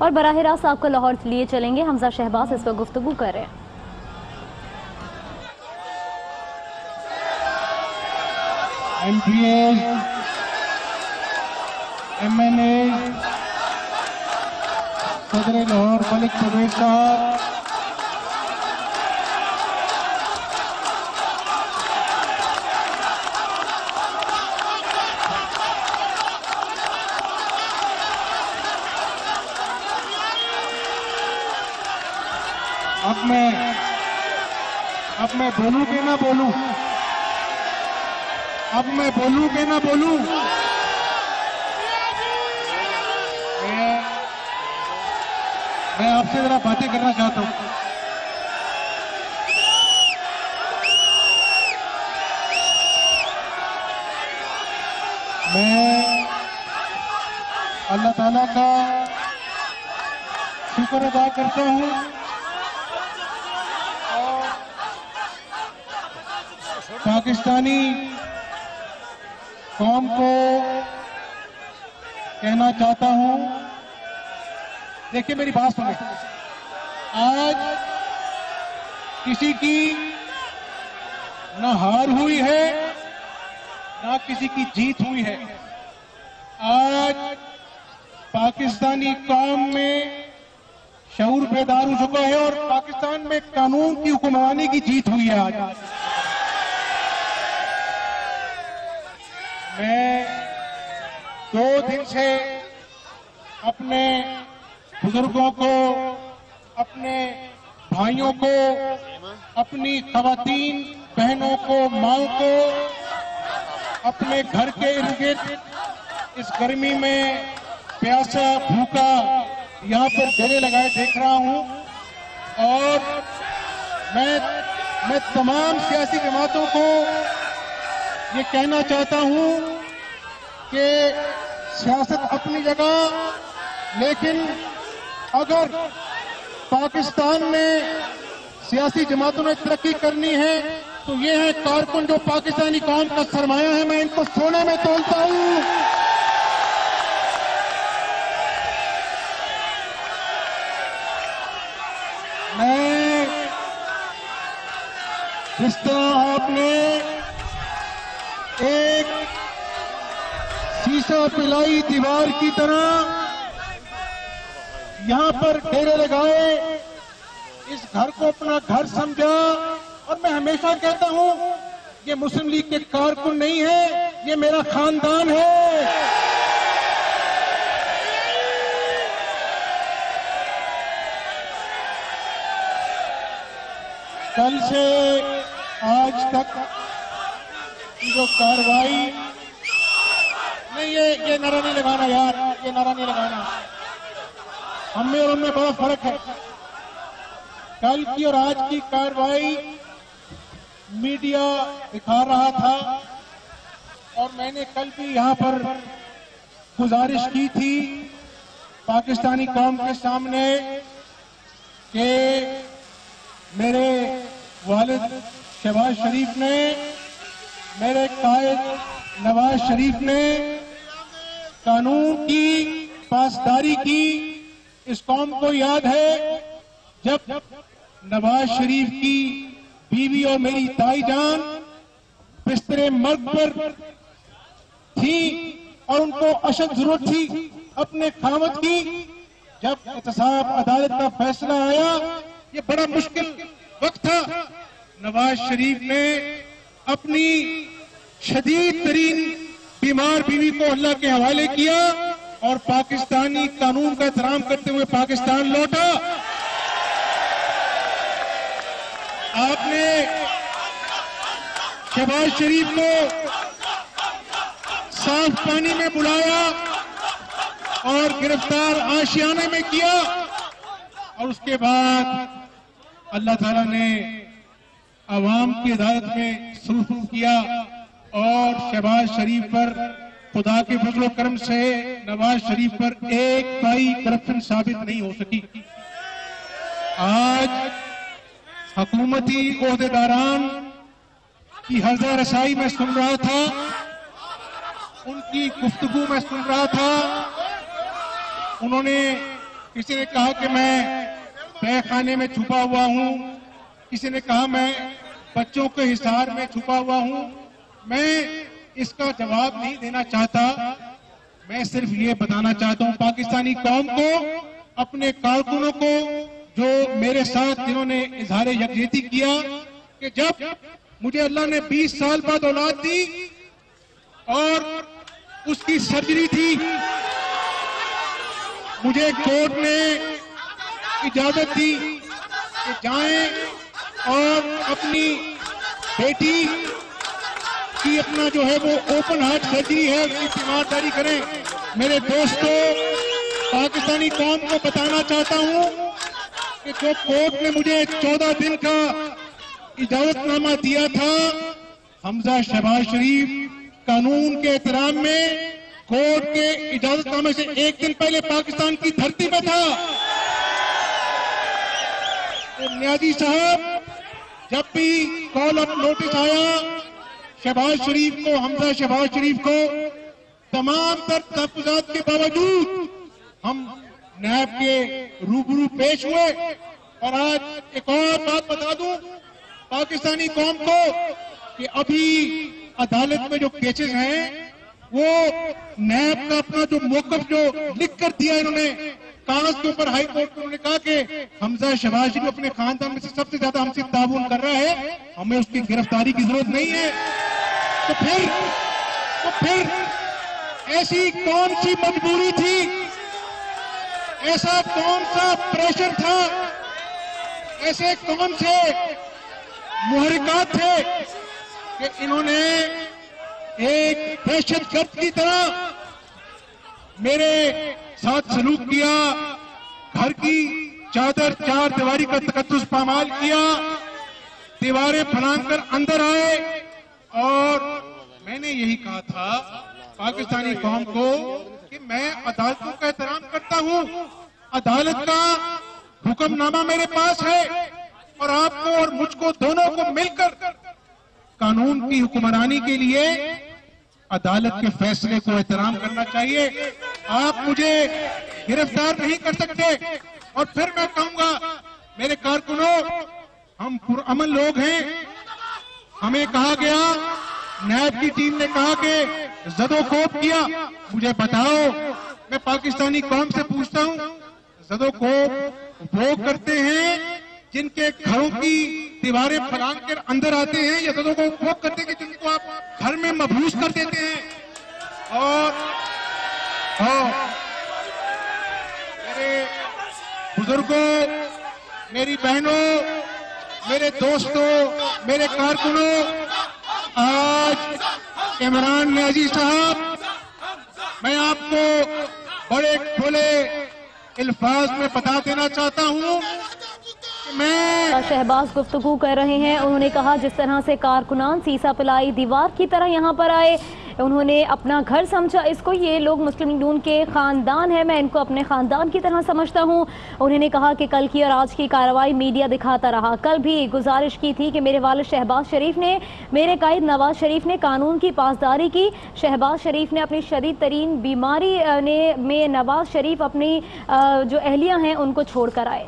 और बराह रास्त आपको लाहौर लिए चलेंगे। हमजा शहबाज इस पर गुफ्तगू कर रहे हैं। MPA, MNA, सदर लाहौर मलिक परवेज साहब, अब मैं बोलूं कि ना बोलूं? अब मैं बोलूं कि ना बोलूं? मैं आपसे जरा बातें करना चाहता हूं। मैं अल्लाह ताला का शुक्र अदा करता हूं और पाकिस्तानी कौम को कहना चाहता हूं, देखिए मेरी बात सुने। आज किसी की ना हार हुई है ना किसी की जीत हुई है। आज पाकिस्तानी कौम में शऊर बेदार हो चुका है और पाकिस्तान में कानून की हुक्मरानी की जीत हुई है। आज मैं 2 दिन से अपने बुजुर्गों को, अपने भाइयों को, अपनी खवातीन बहनों को, माओ को अपने घर के इर्द गिर्द इस गर्मी में प्यासा भूखा यहाँ पर डेरे लगाए देख रहा हूँ। और मैं तमाम सियासी जमातों को ये कहना चाहता हूँ कि सियासत अपनी जगह, लेकिन अगर पाकिस्तान में सियासी जमातों ने तरक्की करनी है तो ये है कारकुन जो पाकिस्तानी कौम का सरमाया है। मैं इनको सोने में तोलता हूँ। मैं जिस तरह आपने एक शीशा पिलाई दीवार की तरह यहां पर डेरे लगाए, इस घर को अपना घर समझा। और मैं हमेशा कहता हूं ये मुस्लिम लीग के कारकुन नहीं है, ये मेरा खानदान है। कल से आज तक की जो कार्रवाई, नहीं ये नारा नहीं लगाना यार, ये नारा नहीं लगाना। हमें और उनमें बड़ा फर्क है। कल की और आज की कार्रवाई मीडिया दिखा रहा था और मैंने कल भी यहां पर गुजारिश की थी पाकिस्तानी कौम के सामने कि मेरे वालिद शहबाज शरीफ ने, मेरे कायद नवाज शरीफ ने कानून की पासदारी की। इस कौम को याद है जब नवाज शरीफ की बीवी और मेरी ताई जान बिस्तरे मर्ग पर थी और उनको अशद जरूरत थी अपने खामद की। जब एहतसाब अदालत का फैसला आया, ये बड़ा मुश्किल वक्त था, नवाज शरीफ ने अपनी शदीद तरीन बीमार बीवी को अल्लाह के हवाले किया और पाकिस्तानी कानून का एहतराम करते हुए पाकिस्तान लौटा। आपने शहबाज शरीफ को साफ पानी में बुलाया और गिरफ्तार आशियाने में किया और उसके बाद अल्लाह ताला ने अवाम की अदालत में सुलह किया और शहबाज शरीफ पर खुदा के फजल करम से नवाज शरीफ पर एक पाई करप्शन साबित नहीं हो सकी। आज हुकूमती ओहदेदारान की हर्जा रसाई में सुन रहा था, उनकी गुफ्तगू में सुन रहा था। उन्होंने किसी ने कहा कि मैं तहखाने में छुपा हुआ हूं, किसी ने कहा मैं बच्चों के हिसार में छुपा हुआ हूं। मैं इसका जवाब नहीं देना चाहता। मैं सिर्फ ये बताना चाहता हूं पाकिस्तानी कौम को, अपने कारकुनों को जो मेरे साथ जिन्होंने इजहार यकजहती किया कि जब मुझे अल्लाह ने 20 साल बाद औलाद दी और उसकी सर्जरी थी, मुझे कोर्ट ने इजाजत दी कि जाएं और अपनी बेटी की अपना जो है वो ओपन हार्ट सर्जरी है उसकी तीमारदारी करें। मेरे दोस्तों, पाकिस्तानी कौम को बताना चाहता हूं कि जो कोर्ट ने मुझे 14 दिन का इजाजतनामा दिया था, हमजा शहबाज शरीफ कानून के एहतराम में कोर्ट के इजाजतनामे से एक दिन पहले पाकिस्तान की धरती में था। तो न्याजी साहब, जब भी कॉल ऑफ नोटिस आया शहबाज शरीफ को, हमजा शहबाज शरीफ को, तमाम तर तहफ़्फ़ुज़ात के बावजूद हम नायब के रूबरू पेश हुए। और आज एक और बात बता दूं पाकिस्तानी कौम को कि अभी अदालत में जो केसेस हैं वो नायब का अपना जो मौक़िफ़ जो लिख कर दिया इन्होंने कागज के ऊपर, हाई कोर्ट में उन्होंने कहा कि हमजा शहबाज शरीफ अपने खानदान में से सबसे ज्यादा हमसे ताउन कर रहा है, हमें उसकी गिरफ्तारी की जरूरत नहीं है। तो फिर ऐसी कौन सी मजबूरी थी, ऐसा कौन सा प्रेशर था, ऐसे कौन से मुहर्रिकात थे कि इन्होंने एक दहशतगर्द की तरह मेरे साथ सलूक किया, घर की चादर चार दीवारी का तकद्दुस पामाल किया, दीवारें फलांकर अंदर आए। और मैंने यही कहा था पाकिस्तानी कौम को कि मैं अदालतों का एहतराम करता हूं, अदालत का हुक्मनामा मेरे पास है और आपको और मुझको दोनों को मिलकर कानून की हुक्मरानी के लिए अदालत के फैसले को एहतराम करना चाहिए। आप मुझे गिरफ्तार नहीं कर सकते। और फिर मैं कहूंगा मेरे कारकुनों, हम पुरअमन लोग हैं। हमें कहा गया, नायब की टीम ने कहा कि ज़दोकोब किया। मुझे बताओ, मैं पाकिस्तानी कौम से पूछता हूं, ज़दोकोब वो करते हैं जिनके घरों की दीवारें फलांग कर अंदर आते हैं, या ज़दोकोब वो करते हैं कि जिनको आप घर में मबूस कर देते हैं। और मेरे बुजुर्गों, मेरी बहनों, मेरे दोस्तों, मेरे कारकुनों, आज इमरान न्याजी साहब, मैं आपको बड़े खुले अल्फाज में बता देना चाहता हूं कि मैं शहबाज गुफ्तगू कर रहे हैं। उन्होंने कहा जिस तरह से कारकुनान सीसा पिलाई दीवार की तरह यहाँ पर आए, उन्होंने अपना घर समझा इसको, ये लोग मुस्लिम लीग नून के ख़ानदान है, मैं इनको अपने ख़ानदान की तरह समझता हूँ। उन्होंने कहा कि कल की और आज की कार्रवाई मीडिया दिखाता रहा। कल भी गुजारिश की थी कि मेरे वालिद शहबाज शरीफ ने, मेरे कायद नवाज शरीफ ने कानून की पासदारी की। शहबाज शरीफ ने अपनी शदीद तरीन बीमारी में नवाज शरीफ अपनी जो अहलियाँ हैं उनको छोड़ कर आए।